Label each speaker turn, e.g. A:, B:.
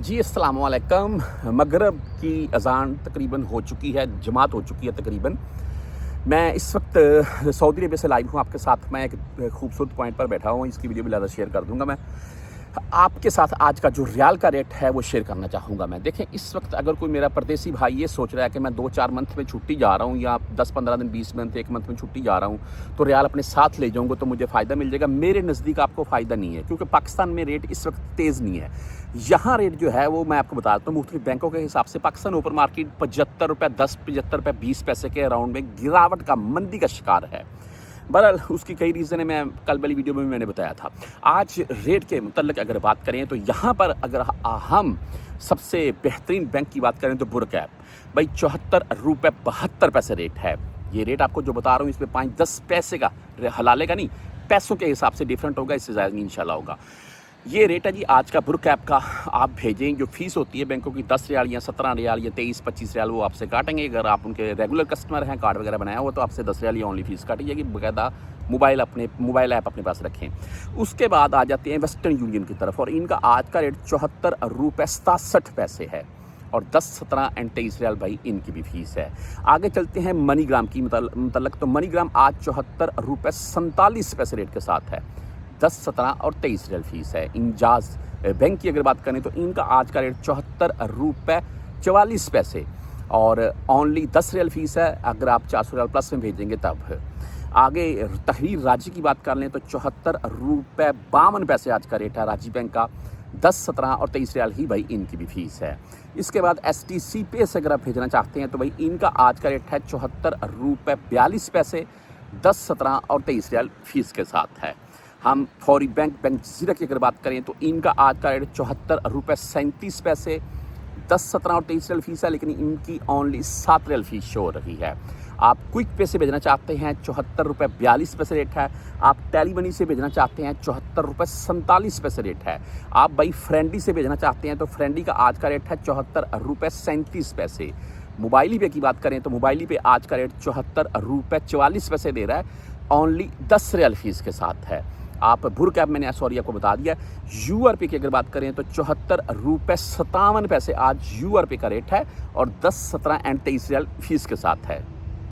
A: जी अस्सलाम वालेकुम। मगरिब की अज़ान तकरीबन हो चुकी है, जमात हो चुकी है तकरीबन। मैं इस वक्त सऊदी अरबिया से लाइव हूँ आपके साथ। मैं एक खूबसूरत पॉइंट पर बैठा हूँ, इसकी वीडियो भी ज़्यादा शेयर कर दूँगा मैं आपके साथ। आज का जो रियाल का रेट है वो शेयर करना चाहूँगा मैं। देखें, इस वक्त अगर कोई मेरा परदेसी भाई ये सोच रहा है कि मैं 2-4 मंथ में छुट्टी जा रहा हूँ या 10-15 दिन, 20 मंथ, 1 मंथ में छुट्टी जा रहा हूँ तो रियाल अपने साथ ले जाऊँगा तो मुझे फ़ायदा मिल जाएगा। मेरे नज़दीक आपको फ़ायदा नहीं है, क्योंकि पाकिस्तान में रेट इस वक्त तेज़ नहीं है। यहाँ रेट जो है वो मैं आपको बता देता हूँ मुख्तलिफ बैंकों के हिसाब से। पाकिस्तान ओपन मार्केट 75 रुपये 10, 75 रुपये 20 पैसे के अराउंड में गिरावट का, मंदी का शिकार है। बहरहाल उसकी कई रीज़न है, मैं कल वाली वीडियो में भी मैंने बताया था। आज रेट के मुतल्लिक़ अगर बात करें तो यहाँ पर अगर हम सबसे बेहतरीन बैंक की बात करें तो बुरकैब भाई 74 रुपये 72 पैसे रेट है। ये रेट आपको जो बता रहा हूँ इसमें 5-10 पैसे का हलाले का नहीं, पैसों के हिसाब से डिफरेंट होगा, इससे ज़्यादा नहीं इंशाल्लाह होगा। ये रेट है जी आज का बुरकैब का। आप भेजें, जो फ़ीस होती है बैंकों की 10 रियाल या 17 रियाल या 23-25 रियाल वो आपसे काटेंगे। अगर आप उनके रेगुलर कस्टमर हैं, कार्ड वगैरह बनाया हुआ, तो आपसे 10 रियाल या ओनली फ़ीस काटी जाएगी। बाकायदा मोबाइल ऐप अपने पास रखें। उसके बाद आ जाते हैं वेस्टर्न यूनियन की तरफ, और इनका आज का रेट 74 रुपये 67 पैसे है, और 10, 17 एंड 23 रियाल भाई इनकी भी फ़ीस है। आगे चलते हैं मनीग्राम की मतलब तो मनीग्राम आज 74 रुपये 47 पैसे रेट के साथ है। 10, 17 और 23 रियाल फ़ीस है। इंजाज बैंक की अगर बात करें तो इनका आज का रेट 74 रुपये 44 पैसे और ओनली 10 रियाल फ़ीस है। अगर आप 400 रियाल प्लस में भेजेंगे तब। आगे तहरीर राजी की बात कर लें तो 74 रुपये 52 पैसे आज का रेट है राजी बैंक का। 10, 17 और 23 रियाल ही भाई इनकी भी फ़ीस है। इसके बाद STC पे से अगर आप भेजना चाहते हैं तो भाई इनका आज का रेट है 74 रुपये 42 पैसे, 10, 17 और 23 रियाल फ़ीस के साथ है। हम फौरी बैंक जज़ीरा की अगर बात करें तो इनका आज का रेट 74 रुपये 37 पैसे, 10, 17 और 23 रियाल फ़ीस है, लेकिन इनकी ओनली 7 रियाल फ़ीस शो हो रही है। आप क्विक पे से भेजना चाहते हैं 74 रुपये 42 पैसे रेट है। आप टेली मनी से भेजना चाहते हैं 74 रुपये 47 पैसे रेट है। आप भाई फ्रेंडी से भेजना चाहते हैं तो फ्रेंडी का आज का रेट है 74 रुपये 37 पैसे। मोबाइली पे की बात करें तो मोबाइली पे आज का रेट 74 रुपये 44 पैसे दे रहा है, ओनली 10 रियाल फ़ीस के साथ है। आप बुरकैब मैंने आपको बता दिया। URP की अगर बात करें तो 74 रुपये 57 पैसे आज URP का रेट है, और 10, 17 एंड 23 रियाल फ़ीस के साथ है।